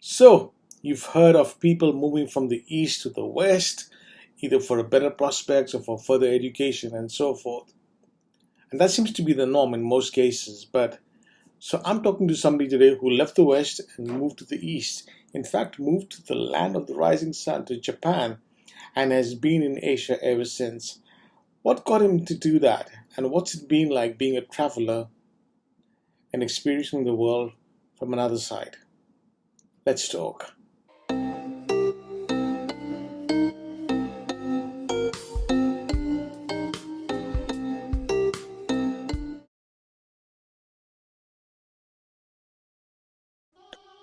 So, you've heard of people moving from the east to the west, either for a better prospects or for further education and so forth. And that seems to be the norm in most cases. But so I'm talking to somebody today who left the west and moved to the east. In fact, moved to the land of the rising sun, to Japan, and has been in Asia ever since. What got him to do that? And what's it been like being a traveler and experiencing the world from another side? Let's talk.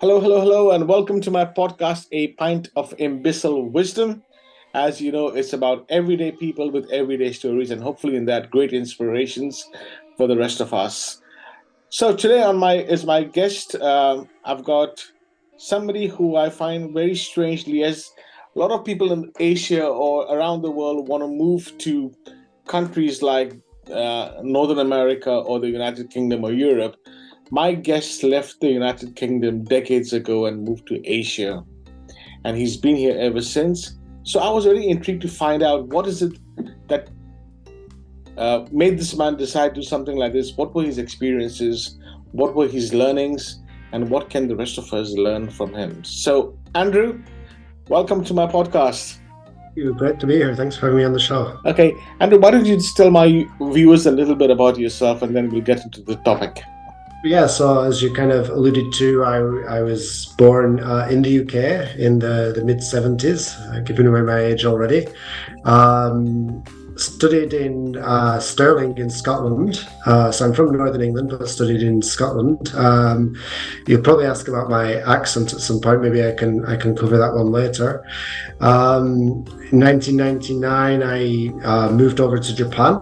Hello, and welcome to my podcast, A Pint of Imbecile Wisdom. As you know, it's about everyday people with everyday stories, and hopefully, in that, great inspirations for the rest of us. So today, on my guest, I've got somebody who I find very strangely, as a lot of people in Asia or around the world want to move to countries like Northern America or the United Kingdom or Europe. My guest left the United Kingdom decades ago and moved to Asia, and he's been here ever since. So I was very intrigued to find out what is it that made this man decide to do something like this. What were his experiences? What were his learnings? And what can the rest of us learn from him? So, Andrew, welcome to my podcast. Great to be here. Thanks for having me on the show. Okay, Andrew, why don't you just tell my viewers a little bit about yourself, and then we'll get into the topic. Yeah, so as you kind of alluded to, I was born in the UK in the mid-70s, giving away my age already. Studied in Stirling in Scotland. So I'm from Northern England, but studied in Scotland. You'll probably ask about my accent at some point. Maybe I can cover that one later. In 1999, I moved over to Japan.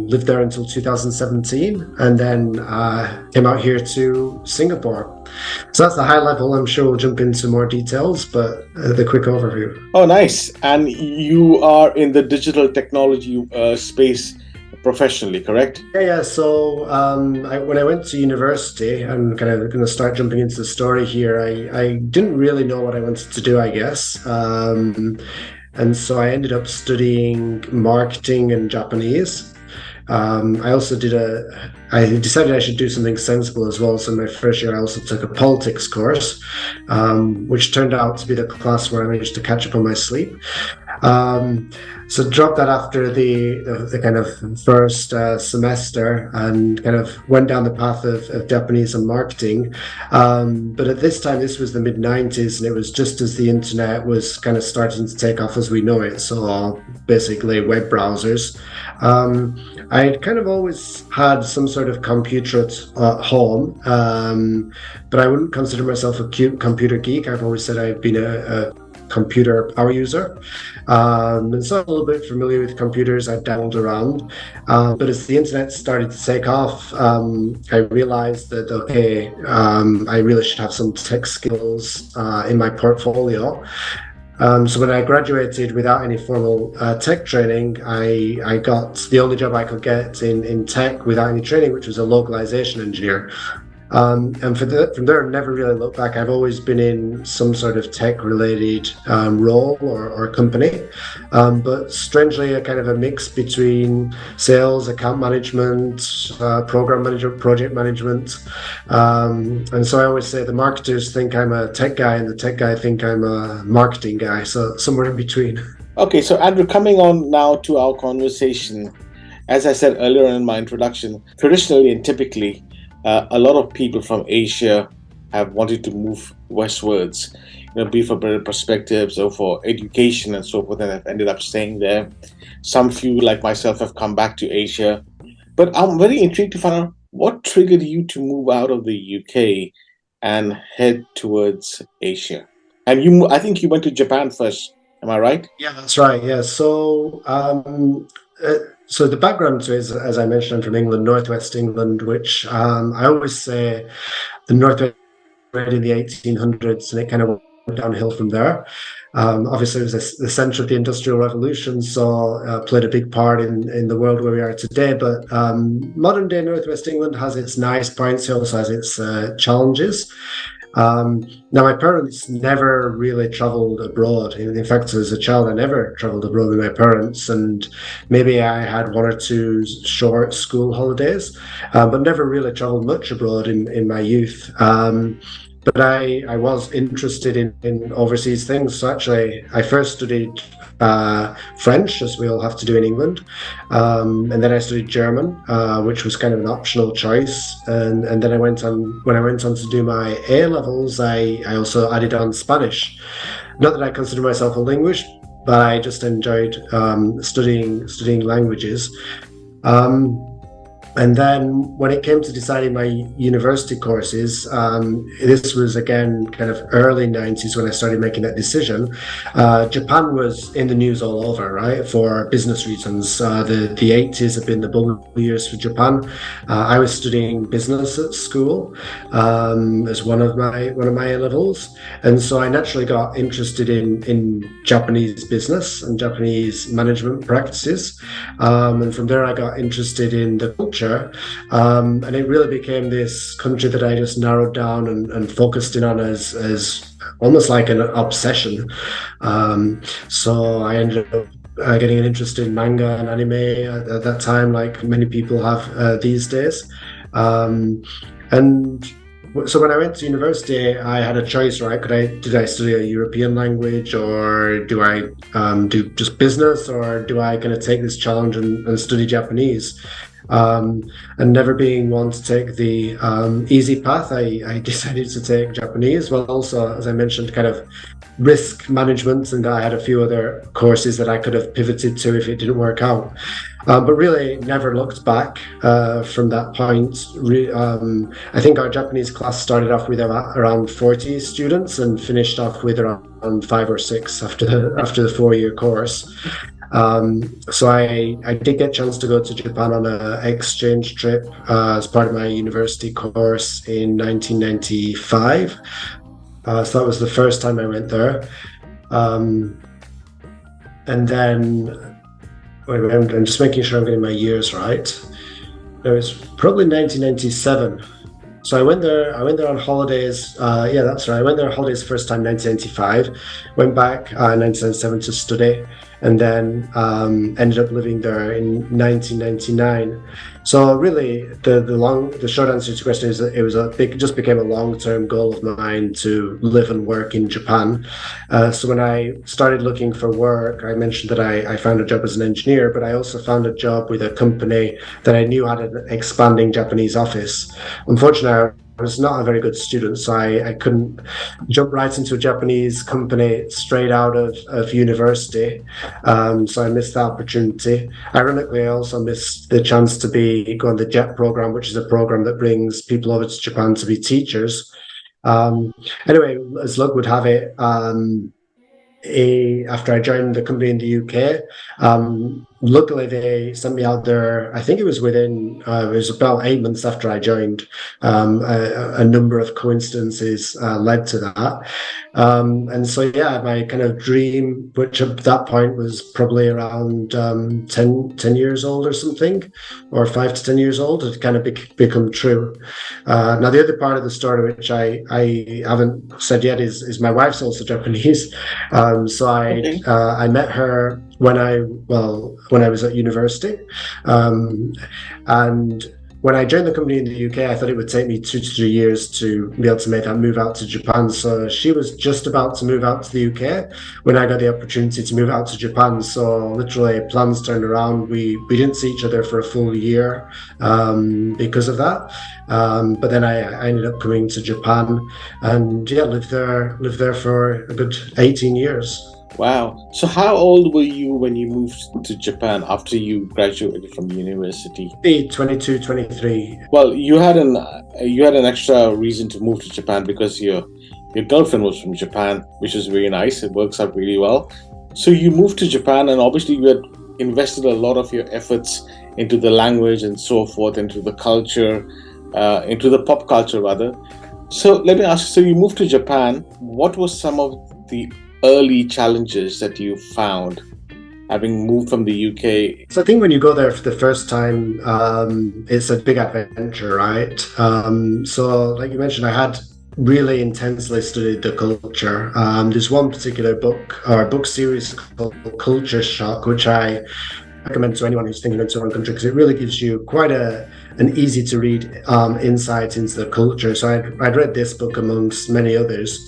Lived there until 2017, and then came out here to Singapore. So that's the high level. I'm sure we'll jump into more details, but the quick overview. Oh, nice. And you are in the digital technology space professionally, correct? Yeah. So when I went to university, I'm kind of going to start jumping into the story here. I didn't really know what I wanted to do, I guess. And so I ended up studying marketing and Japanese. I also I decided I should do something sensible as well. So in my first year, I also took a politics course, which turned out to be the class where I managed to catch up on my sleep. So dropped that after the kind of first semester and kind of went down the path of Japanese and marketing. But at this time, this was the mid-90s, and it was just as the internet was kind of starting to take off as we know it. So basically web browsers. I had kind of always had some sort of computer at home, but I wouldn't consider myself a computer geek. I've always said I've been a computer power user, and so I'm a little bit familiar with computers. I've dabbled around, but as the internet started to take off, I realized that I really should have some tech skills in my portfolio. So when I graduated without any formal tech training, I got the only job I could get in tech without any training, which was a localization engineer. And from there, I never really looked back. I've always been in some sort of tech-related role or company, but strangely, a kind of a mix between sales, account management, program management, project management. And so I always say the marketers think I'm a tech guy, and the tech guy think I'm a marketing guy. So somewhere in between. Okay, so Andrew, coming on now to our conversation, as I said earlier in my introduction, traditionally and typically, a lot of people from Asia have wanted to move westwards, be for better perspectives or for education and so forth, and have ended up staying there. Some few, like myself, have come back to Asia. But I'm very intrigued to find out what triggered you to move out of the UK and head towards Asia. And I think you went to Japan first. Am I right? Yeah, that's right. Yeah. So the background to it is, as I mentioned, I'm from England, Northwest England, which I always say the Northwest in the 1800s, and it kind of went downhill from there. Obviously, it was the center of the Industrial Revolution, so played a big part in the world where we are today. But modern day Northwest England has its nice points, it also has its challenges. Now, my parents never really traveled abroad. In fact, as a child, I never traveled abroad with my parents, and maybe I had one or two short school holidays, but never really traveled much abroad in my youth. But I was interested in overseas things. So actually, I first studied French, as we all have to do in England, and then I studied German, which was kind of an optional choice. And then when I went on to do my A levels, I also added on Spanish. Not that I consider myself a linguist, but I just enjoyed studying languages. Um, and then when it came to deciding my university courses, this was again kind of early 90s when I started making that decision. Japan was in the news all over, right, for business reasons. The 80s have been the bubble years for Japan. I was studying business at school as one of my A levels, and so I naturally got interested in Japanese business and Japanese management practices. And from there, I got interested in the culture. And it really became this country that I just narrowed down and focused in on as almost like an obsession. So I ended up getting an interest in manga and anime at that time, like many people have these days. Um, and so when I went to university, I had a choice, right? Did I study a European language, or do I do just business, or do I kind of take this challenge and study Japanese? Um, and never being one to take the easy path, I decided to take Japanese. Well, also, as I mentioned, kind of risk management, and I had a few other courses that I could have pivoted to if it didn't work out. But really never looked back from that point. I think our Japanese class started off with around 40 students and finished off with around 5 or 6 after the 4-year course. So I did get a chance to go to Japan on an exchange trip as part of my university course in 1995. So that was the first time I went there. Um, and then wait, I'm just making sure I'm getting my years right. It was probably 1997. So I went there. I went there on holidays. Yeah, that's right. I went there on holidays first time 1995. Went back 1997 to study, and then ended up living there in 1999. So really, the short answer to your question is that it just became a long-term goal of mine to live and work in Japan. So when I started looking for work, I mentioned that I found a job as an engineer, but I also found a job with a company that I knew had an expanding Japanese office. Unfortunately, I was not a very good student, so I couldn't jump right into a Japanese company straight out of university. So I missed that opportunity. Ironically, I also missed the chance to go on the JET program, which is a program that brings people over to Japan to be teachers. Um, anyway, as luck would have it, after I joined the company in the UK. Luckily, they sent me out there. I think it was it was about 8 months after I joined. A number of coincidences led to that. And so, yeah, my kind of dream, which at that point was probably around 10 years old or something, or 5 to 10 years old, had kind of become true. Now, the other part of the story, which I haven't said yet, is my wife's also Japanese. So Okay. I met her when I was at university, and when I joined the company in the UK, I thought it would take me 2 to 3 years to be able to make that move out to Japan. So she was just about to move out to the UK when I got the opportunity to move out to Japan. So literally, plans turned around. We didn't see each other for a full year because of that. But then I ended up coming to Japan, and yeah, lived there for a good 18 years. Wow. So how old were you when you moved to Japan after you graduated from university? Be 22, 23. Well, you had an extra reason to move to Japan because your girlfriend was from Japan, which is very nice. It works out really well. So you moved to Japan, and obviously you had invested a lot of your efforts into the language and so forth, into the culture, into the pop culture rather. So let me ask. So you moved to Japan. What were some of the early challenges that you found having moved from the UK? So I think when you go there for the first time, it's a big adventure, right? So like you mentioned, I had really intensely studied the culture. There's one particular book or book series called Culture Shock, which I recommend to anyone who's thinking into one country because it really gives you quite an easy to read insight into the culture. So I'd read this book amongst many others,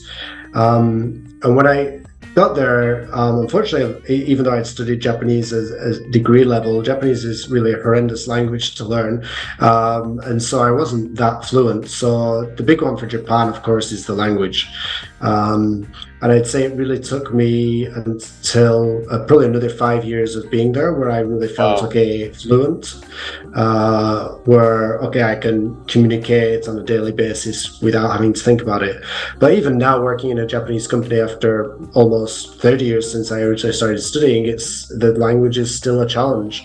and when I got there, unfortunately, even though I'd studied Japanese as degree level, Japanese is really a horrendous language to learn, and so I wasn't that fluent. So the big one for Japan, of course, is the language. And I'd say it really took me until probably another 5 years of being there where I really felt, okay, fluent, where, okay, I can communicate on a daily basis without having to think about it. But even now, working in a Japanese company after almost 30 years since I originally started studying, the language is still a challenge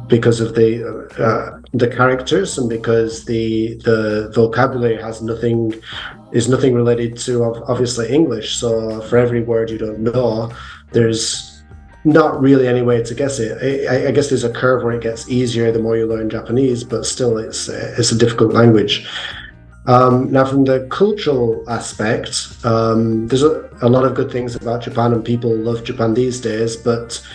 because of the characters and because the vocabulary is nothing related to obviously English. So for every word you don't know, there's not really any way to guess it. I guess there's a curve where it gets easier the more you learn Japanese, but still it's a difficult language. Now, from the cultural aspect, there's a lot of good things about Japan, and people love Japan these days. But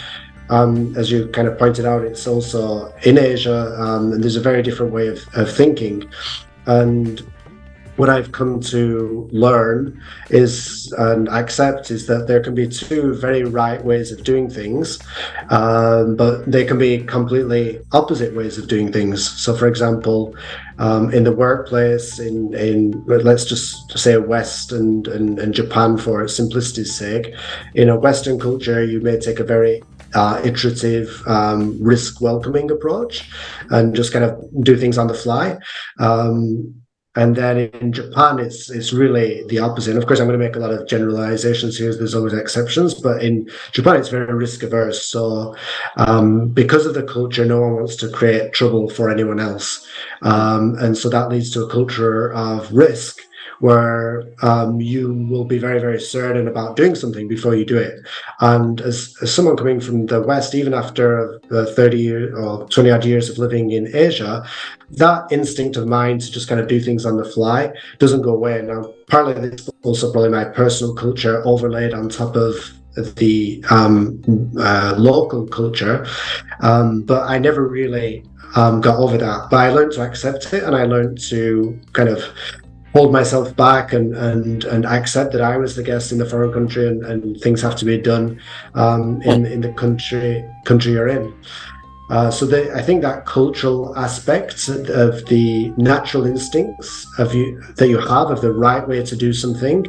as you kind of pointed out, it's also in Asia, and there's a very different way of thinking. And what I've come to learn and accept is that there can be two very right ways of doing things, but they can be completely opposite ways of doing things. So, for example, in the workplace, in let's just say West and Japan for simplicity's sake, in a Western culture, you may take a very iterative, risk welcoming approach and just kind of do things on the fly. And then in Japan, it's really the opposite. And of course, I'm going to make a lot of generalizations here. There's always exceptions, but in Japan, it's very risk averse. So because of the culture, no one wants to create trouble for anyone else. And so that leads to a culture of risk where you will be very, very certain about doing something before you do it. And as someone coming from the West, even after 30 or 20 odd years of living in Asia, that instinct of mine to just kind of do things on the fly doesn't go away. Now, partly this is also probably my personal culture overlaid on top of the local culture, but I never really got over that. But I learned to accept it, and I learned to kind of hold myself back and accept that I was the guest in the foreign country, and things have to be done in the country you're in. So I think that cultural aspect of the natural instincts that you have of the right way to do something,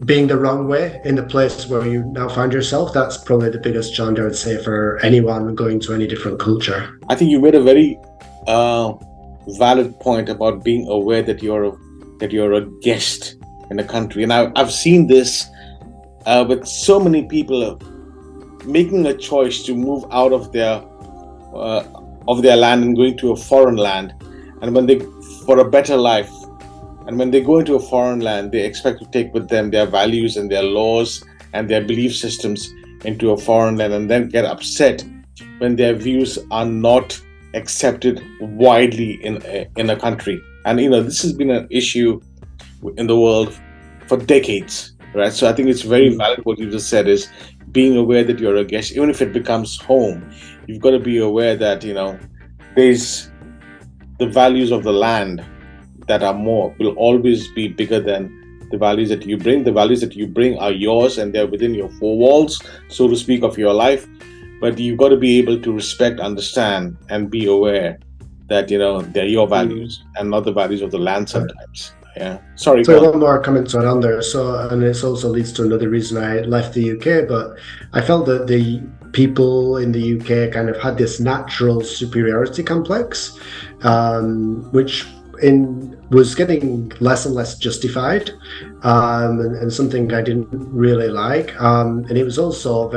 being the wrong way in the place where you now find yourself, that's probably the biggest challenge I would say for anyone going to any different culture. I think you made a very valid point about being aware that you're a guest in a country. And I've seen this with so many people making a choice to move out of their land and going to a foreign land, and for a better life. And when they go into a foreign land, they expect to take with them their values and their laws and their belief systems into a foreign land, and then get upset when their views are not accepted widely in a country. And this has been an issue in the world for decades, right? So I think it's very valid what you just said, is being aware that you're a guest, even if it becomes home. You've got to be aware that there's the values of the land that will always be bigger than the values that you bring. The values that you bring are yours, and they're within your four walls, so to speak, of your life. But you've got to be able to respect, understand, and be aware that they're your values and not the values of the land sometimes. Yeah. Sorry. So one more comment to add on there. And this also leads to another reason I left the UK, but I felt that the people in the UK kind of had this natural superiority complex, which was getting less and less justified, and something I didn't really like. And it was also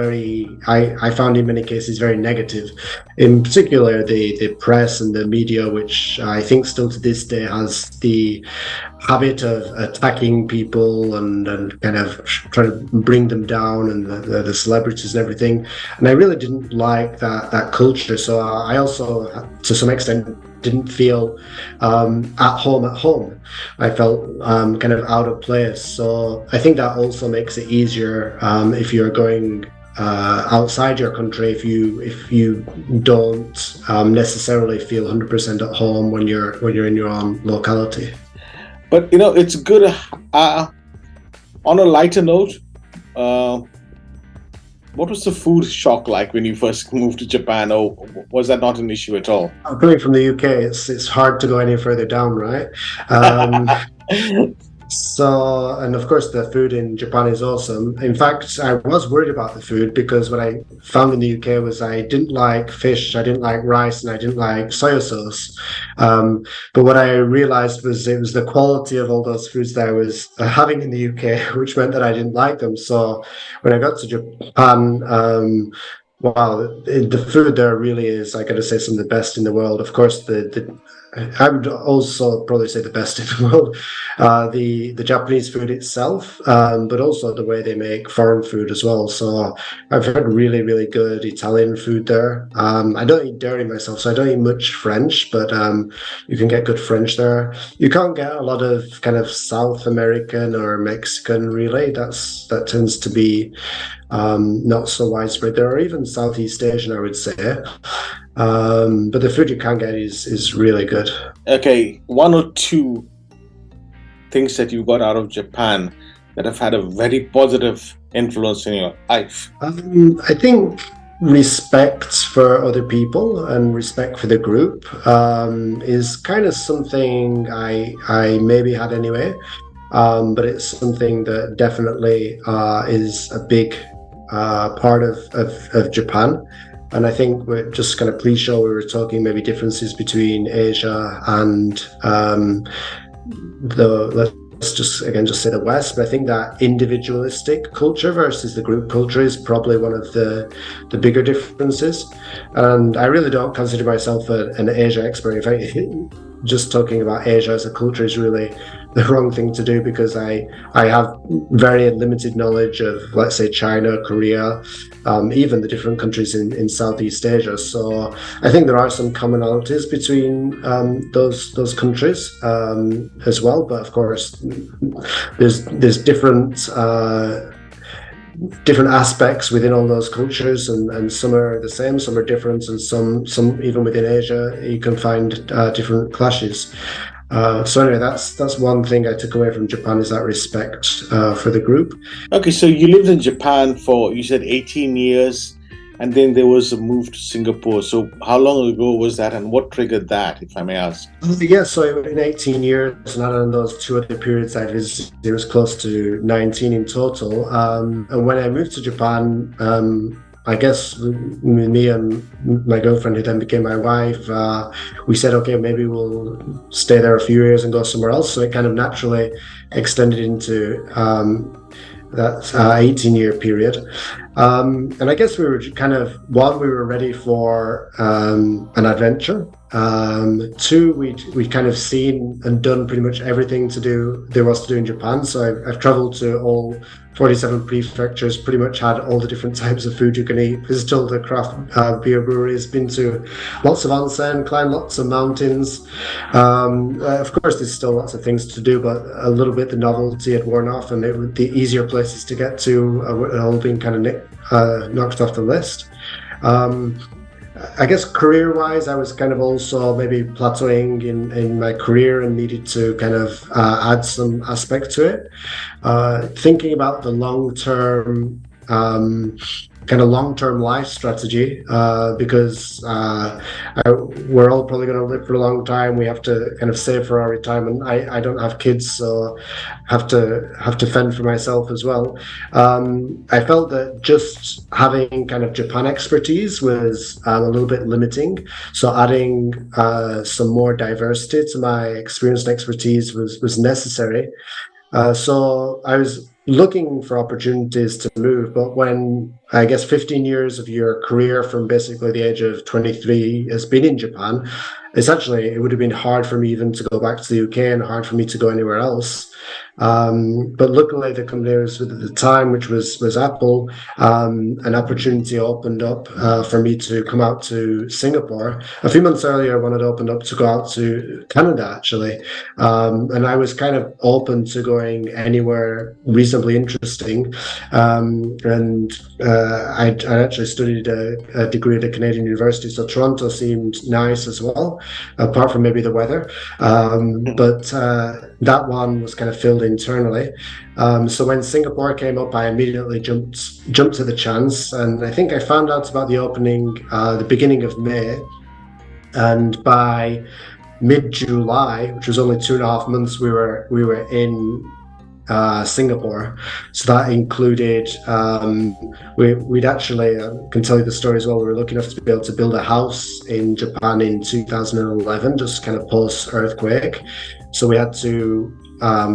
I found in many cases very negative. In particular, the press and the media, which I think still to this day has the habit of attacking people and kind of trying to bring them down, and the celebrities and everything. And I really didn't like that culture. So I also, to some extent, didn't feel at home at home. I felt kind of out of place. So I think that also makes it easier if you're going outside your country, if you don't necessarily feel 100% at home when you're in your own locality. But it's good. On a lighter note, uh, what was the food shock like when you first moved to Japan, or was that not an issue at all? Coming from the UK, it's hard to go any further down, right? Um, So, and of course, the food in Japan is awesome. In fact, I was worried about the food because what I found in the UK was I didn't like fish, I didn't like rice, and I didn't like soy sauce. Um, but what I realized was it was the quality of all those foods that I was having in the UK, which meant that I didn't like them. So when I got to Japan, wow, the food there really is, I got to say, some of the best in the world. Of course, the I would also probably say the best in the world. The Japanese food itself, but also the way they make foreign food as well. So I've had really good Italian food there. I don't eat dairy myself, so I don't eat much French, but you can get good French there. You can't get a lot of kind of South American or Mexican really. That tends to be not so widespread there, or even Southeast Asian, I would say. But the food you can get is really good. Okay, one or two things that you got out of Japan that have had a very positive influence in your life. I think respect for other people and respect for the group is kind of something I maybe had anyway, but it's something that definitely is a big part of Japan. And I think we're just kind of pre-show, we were talking maybe differences between Asia and let's just again just say the West. But I think that individualistic culture versus the group culture is probably one of the bigger differences. And I really don't consider myself an Asia expert. In fact, just talking about Asia as a culture is really the wrong thing to do because I have very limited knowledge of, let's say, China, Korea, even the different countries in Southeast Asia. So I think there are some commonalities between those countries as well. But of course, there's different aspects within all those cultures, and some are the same, some are different, and some even within Asia you can find different clashes. So anyway, that's one thing I took away from Japan is that respect for the group. Okay, so you lived in Japan for, you said, 18 years, and then there was a move to Singapore. So how long ago was that, and what triggered that, if I may ask? Yeah, so in 18 years, and on those two other periods I visited, it was close to 19 in total. And when I moved to Japan, I guess me and my girlfriend, who then became my wife, we said, okay, maybe we'll stay there a few years and go somewhere else. So it kind of naturally extended into that 18-year period. And I guess we were kind of, one, we were ready for an adventure. Two, we'd kind of seen and done pretty much everything there was to do in Japan. So I've traveled to all 47 prefectures, pretty much had all the different types of food you can eat, visited all the craft beer breweries, been to lots of onsen, climbed lots of mountains. Of course, there's still lots of things to do, but a little bit the novelty had worn off, and the easier places to get to had all been kind of knocked off the list. I guess career-wise, I was kind of also maybe plateauing in my career and needed to kind of add some aspect to it. Thinking about the long-term life strategy, because we're all probably going to live for a long time. We have to kind of save for our retirement. I don't have kids, so have to fend for myself as well. I felt that just having kind of Japan expertise was a little bit limiting. So adding some more diversity to my experience and expertise was necessary. So I was looking for opportunities to move, but when I guess 15 years of your career from basically the age of 23 has been in Japan, essentially it would have been hard for me even to go back to the UK and hard for me to go anywhere else. But luckily, the company I was with at the time, which was Apple, an opportunity opened up for me to come out to Singapore. A few months earlier, when it opened up to go out to Canada, actually, and I was kind of open to going anywhere reasonably interesting. And I'd actually studied a degree at a Canadian university, so Toronto seemed nice as well, apart from maybe the weather. But that one was kind of filled internally. So when Singapore came up, I immediately jumped to the chance, and I think I found out about the opening the beginning of May, and by mid-July, which was only 2.5 months, we were in Singapore. So that included we'd actually can tell you the story as well. We were lucky enough to be able to build a house in Japan in 2011, just kind of post earthquake. So we had to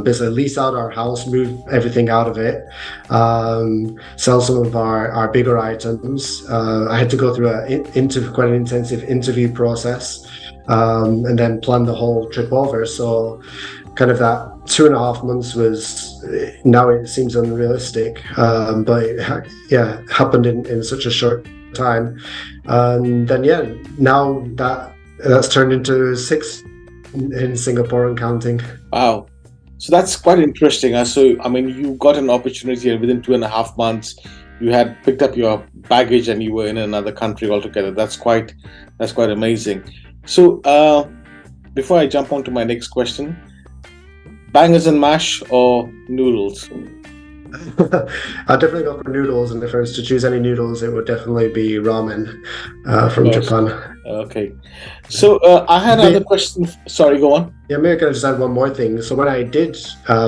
basically lease out our house, move everything out of it, sell some of our bigger items. I had to go through quite an intensive interview process, and then plan the whole trip over. So kind of that 2.5 months was, now it seems unrealistic, but it happened in such a short time. And then now that's turned into 6 in Singapore and counting. Wow. So that's quite interesting. So, I mean, you got an opportunity and within 2.5 months, you had picked up your baggage and you were in another country altogether. That's quite amazing. So, before I jump on to my next question, bangers and mash or noodles? I'd definitely go for noodles, and if I was to choose any noodles, it would definitely be ramen from Japan. Okay. So I had another question. Sorry, go on. Yeah, maybe I could just add one more thing. So when I did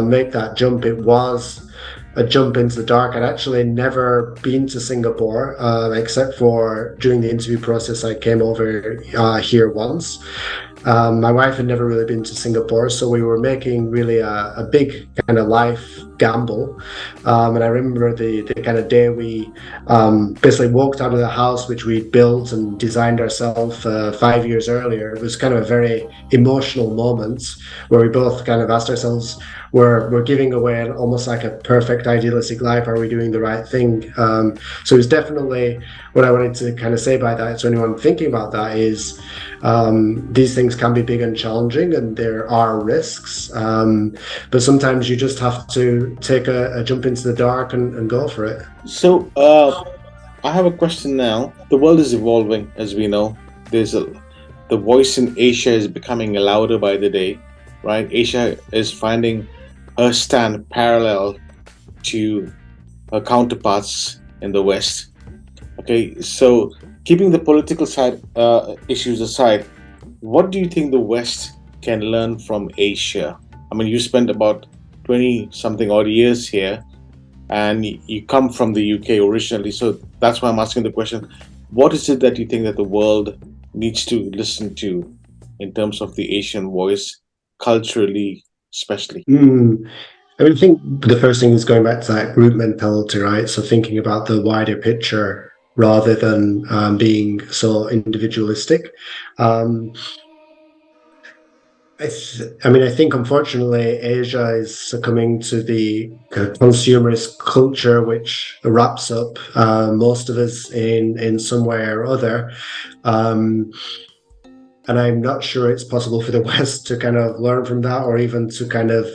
make that jump, it was a jump into the dark. I'd actually never been to Singapore, except for during the interview process. I came over here once. My wife had never really been to Singapore, so we were making really a big kind of life gamble. And I remember the kind of day we basically walked out of the house which we built and designed ourselves 5 years earlier. It was kind of a very emotional moment where we both kind of asked ourselves, we're giving away almost like a perfect idealistic life. Are we doing the right thing? So it was definitely what I wanted to kind of say by that to anyone thinking about that is these things can be big and challenging, and there are risks. But sometimes you just have to take a jump into the dark and go for it. So I have a question now. The world is evolving, as we know. The voice in Asia is becoming louder by the day, right? Asia is finding her stand parallel to her counterparts in the West. Okay, so keeping the political side issues aside, what do you think the West can learn from Asia? I mean, you spent about 20-something odd years here, and you come from the UK originally, so that's why I'm asking the question. What is it that you think that the world needs to listen to in terms of the Asian voice, culturally, especially? I mean, I think the first thing is going back to that group mentality, right? So thinking about the wider picture rather than being so individualistic. I think unfortunately Asia is succumbing to the consumerist culture, which wraps up most of us in some way or other. And I'm not sure it's possible for the West to kind of learn from that or even to kind of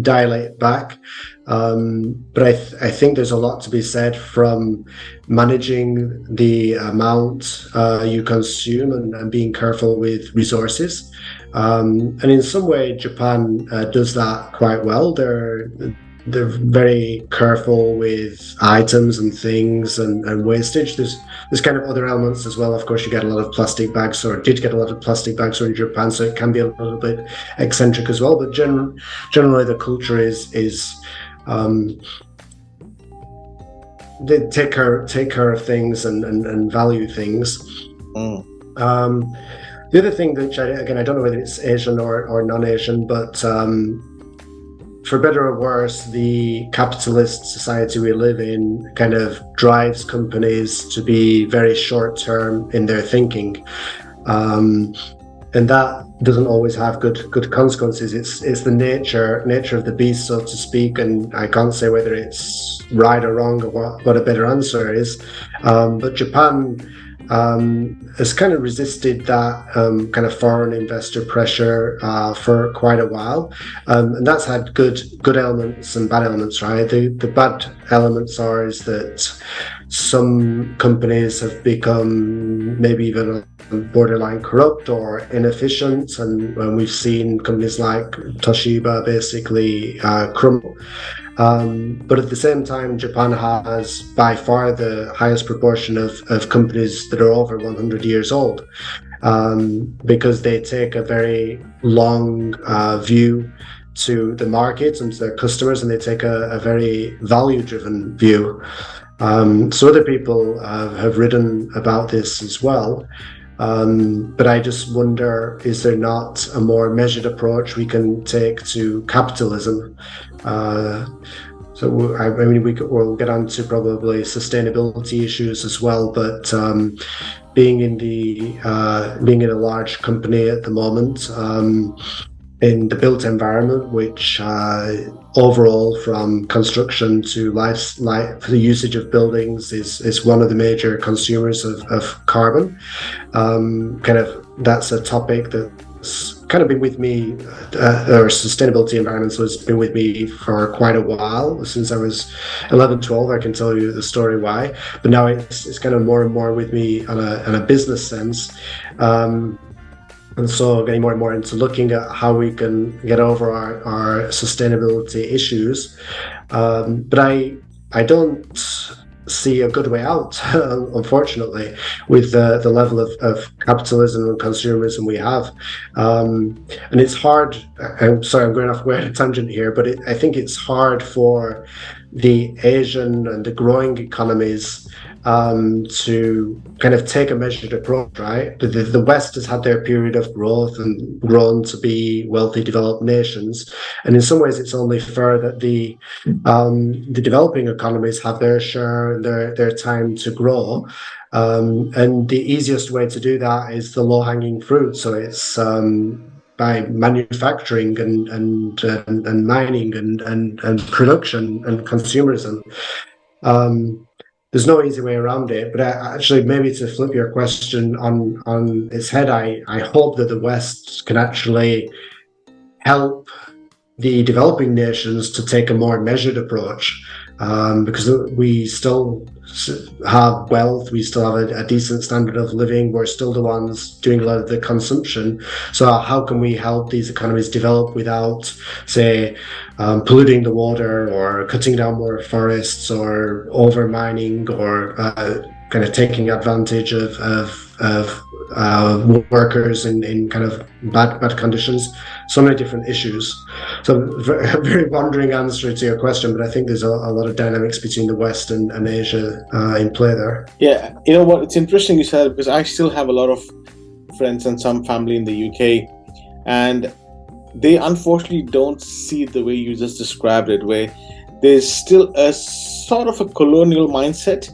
dial it back. But I think there's a lot to be said from managing the amount you consume and being careful with resources. And in some way, Japan does that quite well. They're very careful with items and things and wastage. There's kind of other elements as well. Of course, you get a lot of plastic bags, or did get a lot of plastic bags in Japan, so it can be a little bit eccentric as well. But generally, the culture is they take care of things and value things. The other thing, which I don't know whether it's Asian or non-Asian, but for better or worse, the capitalist society we live in kind of drives companies to be very short-term in their thinking. and that doesn't always have good consequences. It's the nature of the beast, so to speak, and I can't say whether it's right or wrong or what a better answer is. But Japan has kind of resisted that kind of foreign investor pressure for quite a while, and that's had good elements and bad elements, right? The bad elements is that some companies have become maybe even borderline corrupt or inefficient, and we've seen companies like Toshiba basically crumble. But at the same time, Japan has by far the highest proportion of companies that are over 100 years old, because they take a very long view to the markets and to their customers, and they take a very value-driven view. So other people have written about this as well. But I just wonder, is there not a more measured approach we can take to capitalism? So I mean, we'll get on to probably sustainability issues as well, but being in a large company at the moment, in the built environment, which overall from construction to life the usage of buildings is one of the major consumers of carbon. Kind of that's a topic that's kind of been with me, or sustainability environments has been with me for quite a while, since I was 11, 12. I can tell you the story why, but now it's kind of more and more with me on a business sense. And so getting more and more into looking at how we can get over our sustainability issues. But I don't see a good way out, unfortunately, with the level of capitalism and consumerism we have. And it's hard. I'm sorry, I'm going off way on a tangent here, but I think it's hard for the Asian and the growing economies to kind of take a measured approach, right? The West has had their period of growth and grown to be wealthy, developed nations, and in some ways, it's only fair that the developing economies have their share and their time to grow. And the easiest way to do that is the low-hanging fruit. So it's by manufacturing and mining and production and consumerism. There's no easy way around it, but actually, maybe to flip your question on its head, I hope that the West can actually help the developing nations to take a more measured approach, because we still have wealth, we still have a decent standard of living, we're still the ones doing a lot of the consumption. So how can we help these economies develop without, say, polluting the water or cutting down more forests or over mining or kind of taking advantage of workers in kind of bad conditions? So many different issues. So a very wandering answer to your question, but I think there's a lot of dynamics between the West and Asia in play there. Yeah, you know what? It's interesting you said, because I still have a lot of friends and some family in the UK, and they unfortunately don't see it the way you just described it, where there's still a sort of a colonial mindset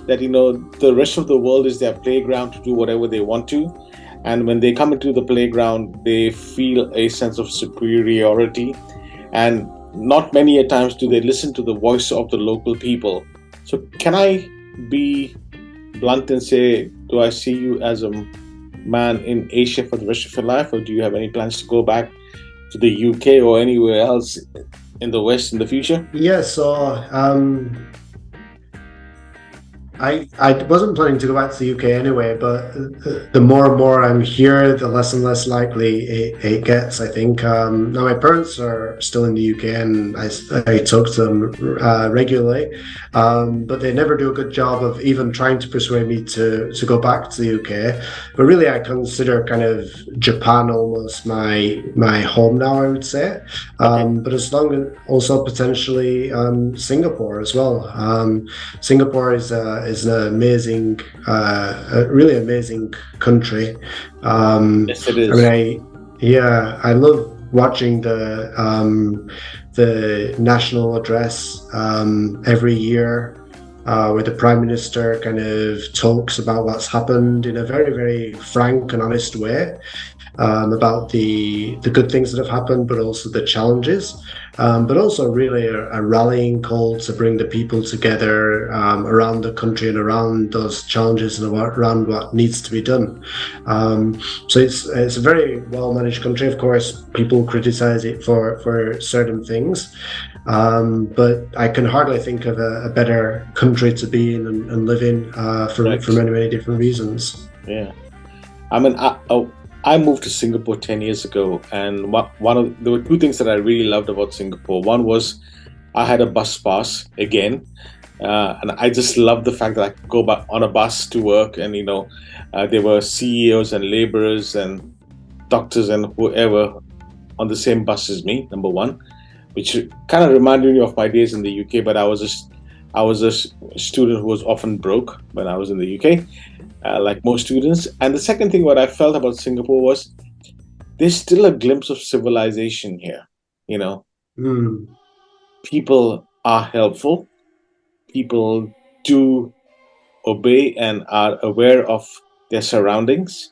that, you know, the rest of the world is their playground to do whatever they want to. And when they come into the playground, they feel a sense of superiority. And not many a times do they listen to the voice of the local people. So can I be blunt and say, do I see you as a man in Asia for the rest of your life? Or do you have any plans to go back to the UK or anywhere else in the West in the future? Yeah, so I wasn't planning to go back to the UK anyway, but the more and more I'm here, the less and less likely it gets, I think. Now, my parents are still in the UK, and I talk to them regularly, but they never do a good job of even trying to persuade me to go back to the UK. But really, I consider kind of Japan almost my home now, I would say. But as long as also potentially Singapore as well. Singapore is an amazing, really amazing country. Yes, it is. I mean, I love watching the national address every year, where the Prime Minister kind of talks about what's happened in a very, very frank and honest way. about the good things that have happened, but also the challenges, but also really a rallying call to bring the people together around the country and around those challenges and around what needs to be done. So it's a very well managed country. Of course, people criticize it for certain things. But I can hardly think of a better country to be in and live in for Right. many, many different reasons. Yeah. I mean, I moved to Singapore 10 years ago, and there were two things that I really loved about Singapore. One was I had a bus pass again, and I just loved the fact that I could go back on a bus to work, and there were CEOs and laborers and doctors and whoever on the same bus as me. Number one, which kind of reminded me of my days in the UK, but I was a student who was often broke when I was in the UK, like most students. And the second thing, what I felt about Singapore was there's still a glimpse of civilization here. You know, Mm. people are helpful, people do obey and are aware of their surroundings.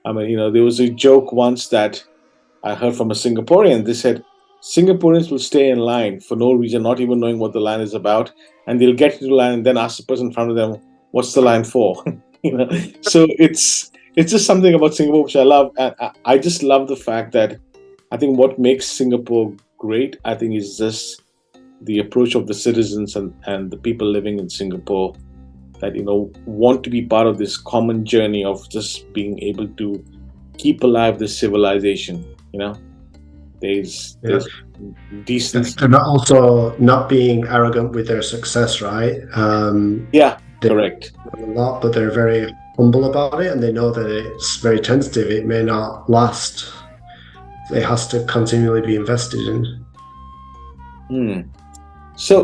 I mean, there was a joke once that I heard from a Singaporean. They said Singaporeans will stay in line for no reason, not even knowing what the line is about, and they'll get into the line and then ask the person in front of them, "What's the line for?" So it's just something about Singapore which I love, and I just love the fact that I think what makes Singapore great, I think, is just the approach of the citizens and the people living in Singapore that want to be part of this common journey of just being able to keep alive this civilization. You know, Yeah. there's decency. They're not also not being arrogant with their success, right? Yeah, They correct. do a lot, but they're very humble about it, and they know that it's very tentative. It may not last. It has to continually be invested in. Hmm. So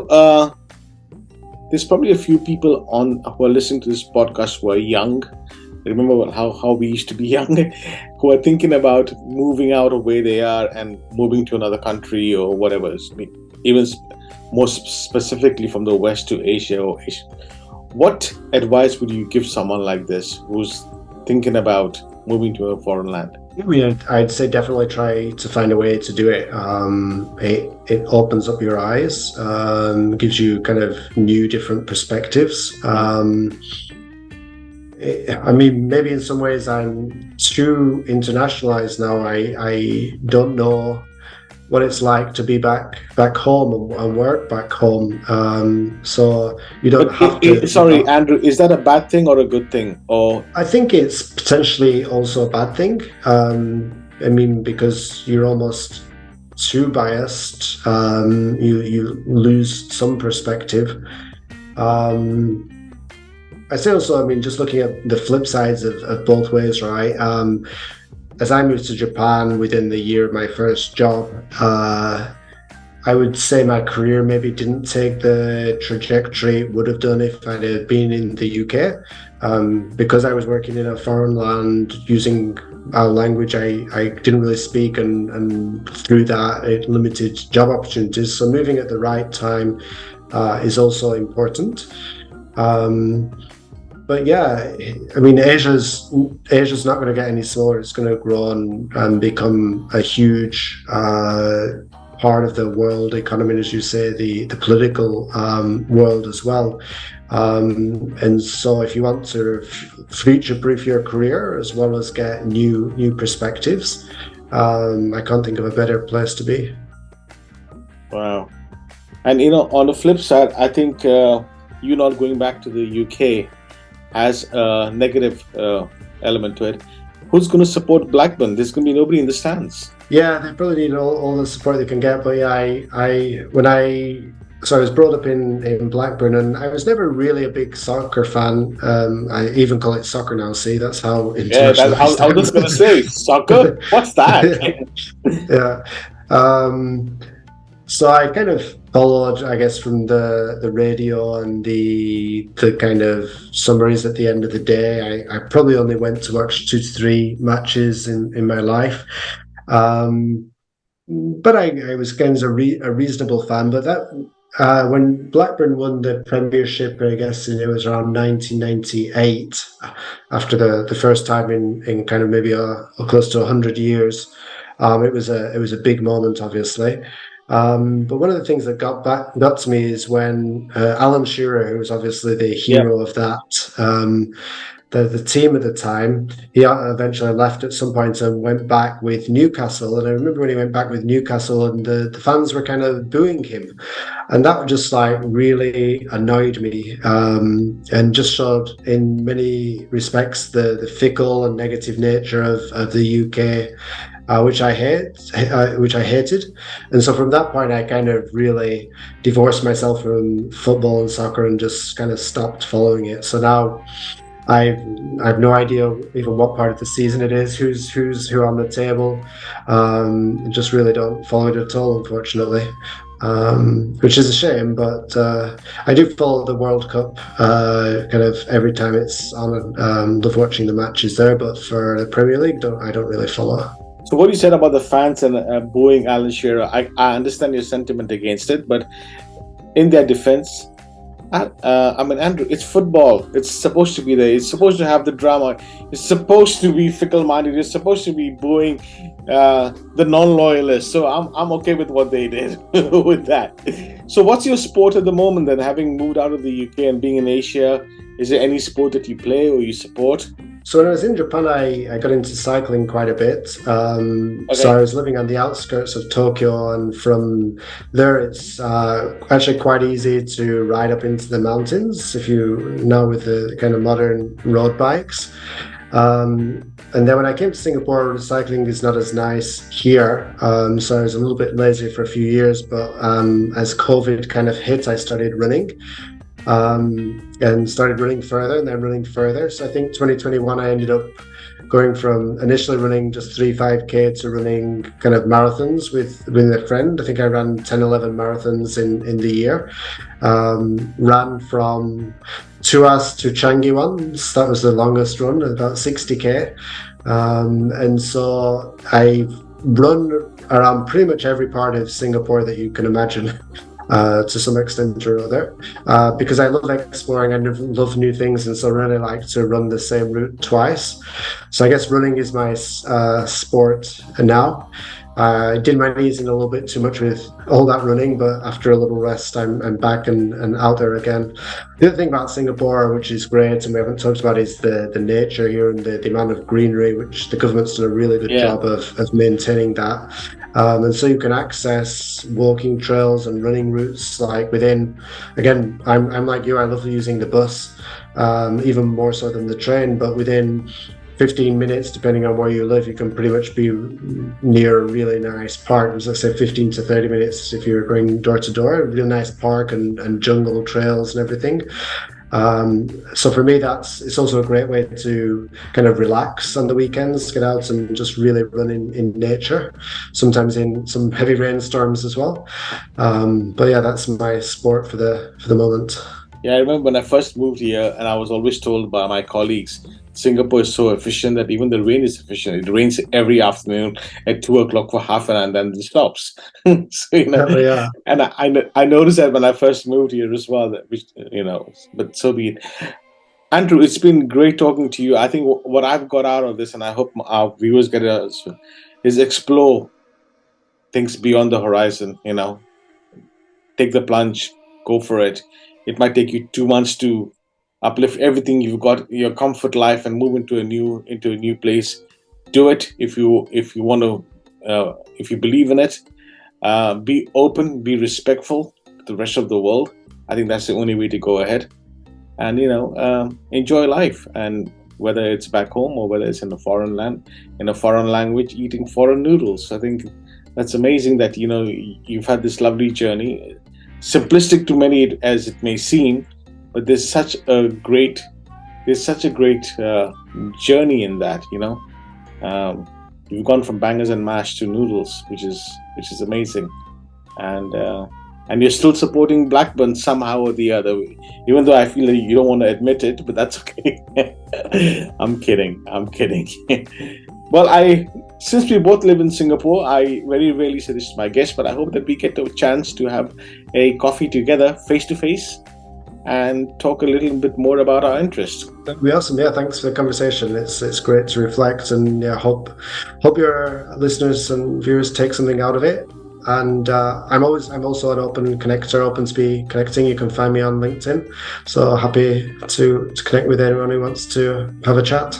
there's probably a few people on who are listening to this podcast who are young. Remember how we used to be young, who are thinking about moving out of where they are and moving to another country or whatever. Even more specifically from the West to Asia or Asia. What advice would you give someone like this who's thinking about moving to a foreign land? I mean, I'd say definitely try to find a way to do it. It opens up your eyes, gives you kind of new, different perspectives. I mean, maybe in some ways I'm too internationalized now. I don't know what it's like to be back home and work back home. So you don't But have to. sorry, Andrew, is that a bad thing or a good thing? Or I think it's potentially also a bad thing. I mean, because you're almost too biased. You lose some perspective. Um, I say also, I mean, just looking at the flip sides of both ways, right? As I moved to Japan within the year of my first job, I would say my career maybe didn't take the trajectory it would have done if I'd have been in the UK. Because I was working in a foreign land using a language I didn't really speak, and through that, it limited job opportunities. So moving at the right time is also important. Um, but yeah, I mean, Asia's not going to get any smaller. It's going to grow and become a huge part of the world economy, as you say, the political world as well. And so, if you want to future-proof your career as well as get new perspectives, I can't think of a better place to be. wow. And on the flip side, I think you not going back to the UK has a negative element to it. Who's going to support Blackburn? There's going to be nobody in the stands. Yeah, they probably need all the support they can get. But yeah, so I was brought up in Blackburn, and I was never really a big soccer fan. I even call it soccer now. See, that's how Yeah, internationalized I I was just going to say soccer. What's that? yeah. So I kind of followed, I guess, from the radio and the kind of summaries at the end of the day. I probably only went to watch 2 to 3 matches in my life. But I was kind of a reasonable fan. But When Blackburn won the Premiership, I guess it was around 1998, after the first time in kind of maybe close to 100 years. It was a big moment, obviously. But one of the things that got to me is when Alan Shearer, who was obviously the Yeah, hero of that, the team at the time. He eventually left at some point and went back with Newcastle. And I remember when he went back with Newcastle, and the fans were kind of booing him, and that just like really annoyed me, and just showed in many respects the fickle and negative nature of the UK. Which I hated, and so from that point, I kind of really divorced myself from football and soccer and just kind of stopped following it. So now I've I've no idea even what part of the season it is, who's who on the table. Just really don't follow it at all, unfortunately, which is a shame. But I do follow the World Cup kind of every time it's on. Love watching the matches there, but for the Premier League, I don't really follow. so what you said about the fans and booing Alan Shearer, I understand your sentiment against it, but in their defense, I mean, Andrew, it's football. It's supposed to be there. It's supposed to have the drama. It's supposed to be fickle-minded. It's supposed to be booing the non-loyalists. So I'm okay with what they did with that. So what's your sport at the moment then? Having moved out of the UK and being in Asia, is there any sport that you play or you support? So when I was in Japan, I got into cycling quite a bit. So I Okay. was living on the outskirts of Tokyo, and from there, it's actually quite easy to ride up into the mountains if you know with the kind of modern road bikes. And then when I came to Singapore, cycling is not as nice here. So I was a little bit lazy for a few years, but as COVID kind of hit, I started running, and started running further and then running further. So I think 2021, I ended up going from initially running just 3 5K to running kind of marathons with a friend. I think I ran 10, 11 marathons in the year. Ran from Tuas to Changi once. That was the longest run, about 60K. And so I've run around pretty much every part of Singapore that you can imagine. To some extent or other, because I love exploring and love new things, and so I really like to run the same route twice. So I guess running is my sport now. I did my knees in a little bit too much with all that running, but after a little rest, I'm back and out there again. The other thing about Singapore, which is great, and we haven't talked about, is the nature here and the amount of greenery, which the government's done a really good Yeah. job of maintaining that. And so you can access walking trails and running routes like within. Again, I'm like you. I love using the bus, even more so than the train. But within 15 minutes, depending on where you live, you can pretty much be near a really nice park. Let's say 15 to 30 minutes if you're going door to door. A really nice park and jungle trails and everything. So for me, it's also a great way to kind of relax on the weekends, get out and just really run in nature, sometimes in some heavy rainstorms as well. But yeah, that's my sport for the moment. Yeah, I remember when I first moved here, and I was always told by my colleagues, Singapore is so efficient that even the rain is efficient. It rains every afternoon at 2 o'clock for half an hour, and then it stops. So Yeah. and I noticed that when I first moved here as well. That but so be it. Andrew, it's been great talking to you. I think what I've got out of this, and I hope our viewers get it, is explore things beyond the horizon. Take the plunge, go for it. It might take you 2 months to uplift everything you've got, your comfort life, and move into a new place. Do it if you want to, if you believe in it. Be open, be respectful to the rest of the world. I think that's the only way to go ahead, and enjoy life. And whether it's back home or whether it's in a foreign land, in a foreign language, eating foreign noodles. I think that's amazing that you've had this lovely journey, simplistic to many as it may seem, but there's such a great journey in that. You've gone from bangers and mash to noodles, which is amazing, and and you're still supporting Blackburn somehow or the other, even though I feel that you don't want to admit it, but that's okay. I'm kidding. I'm kidding. Well, since we both live in Singapore, I very rarely say this to my guests, but I hope that we get a chance to have a coffee together, face to face, and talk a little bit more about our interests. That'd be awesome. Yeah, thanks for the conversation. It's great to reflect, and yeah, hope your listeners and viewers take something out of it. And I'm also an open connector, open to be connecting. You can find me on LinkedIn. So happy to connect with anyone who wants to have a chat.